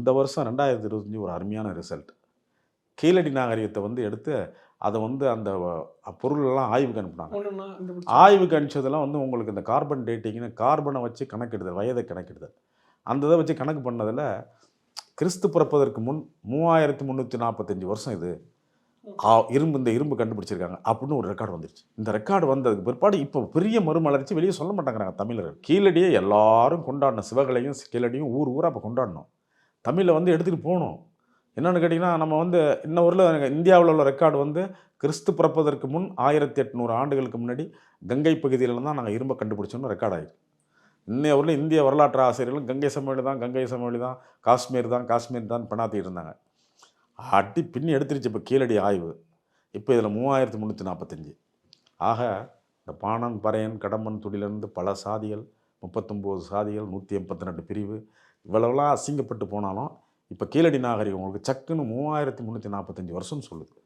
அந்த வருஷம் 2025 ஒரு அருமையான ரிசல்ட். கீழடி நாகரிகத்தை வந்து எடுத்து அதை வந்து அந்த பொருளெல்லாம் ஆய்வுக்கு அனுப்புனாங்க. ஆய்வுக்கு அனுப்பிச்சதெல்லாம் வந்து உங்களுக்கு இந்த கார்பன் டேட்டிங்னு கார்பனை வச்சு கணக்கிடுதல், வயதை கணக்கிடுதல். அந்த இதை வச்சு கணக்கு பண்ணதில் கிறிஸ்து பிறப்பதற்கு முன் 3345 வருஷம் இது இந்த இரும்பு கண்டுபிடிச்சிருக்காங்க அப்படின்னு ஒரு ரெக்கார்டு வந்துருச்சு. இந்த ரெக்கார்டு வந்ததுக்கு பிற்பாடு இப்போ பெரிய மறுமலர்ச்சி, வெளியே சொல்ல மாட்டேங்கிறாங்க தமிழர்கள். கீழடியை எல்லாரும் கொண்டாடணும், சிவகலையும் கீழடியும் ஊர் ஊராக அப்போ கொண்டாடணும், தமிழை வந்து எடுத்துகிட்டு போகணும். என்னென்னு கேட்டிங்கன்னா, நம்ம வந்து இன்ன ஊரில் இந்தியாவில் உள்ள ரெக்கார்டு வந்து கிறிஸ்து பிறப்பதற்கு முன் 1800 ஆண்டுகளுக்கு முன்னாடி கங்கை பகுதியில் தான் நாங்கள் இரும்பை கண்டுபிடிச்சோன்னு ரெக்கார்ட் ஆகிருக்கு. இன்னைய ஊரில் இந்திய வரலாற்று ஆசிரியர்களும் கங்கை சமவெளி தான், காஷ்மீர் தான் பெணாத்திட்டு இருந்தாங்க. அடி பின்னி எடுத்துருச்சு இப்போ கீழடி ஆய்வு. இப்போ இதில் 3345. ஆக இந்த பாணன், பறையன், கடம்பன், துடிலிருந்து பல சாதிகள், 39 சாதிகள், 182 பிரிவு, இவ்வளவுலாம் அசிங்கப்பட்டு போனாலும் இப்போ கீழடி நாகரிகம் உங்களுக்கு சக்குன்னு 3345 வருஷம்னு சொல்லுது.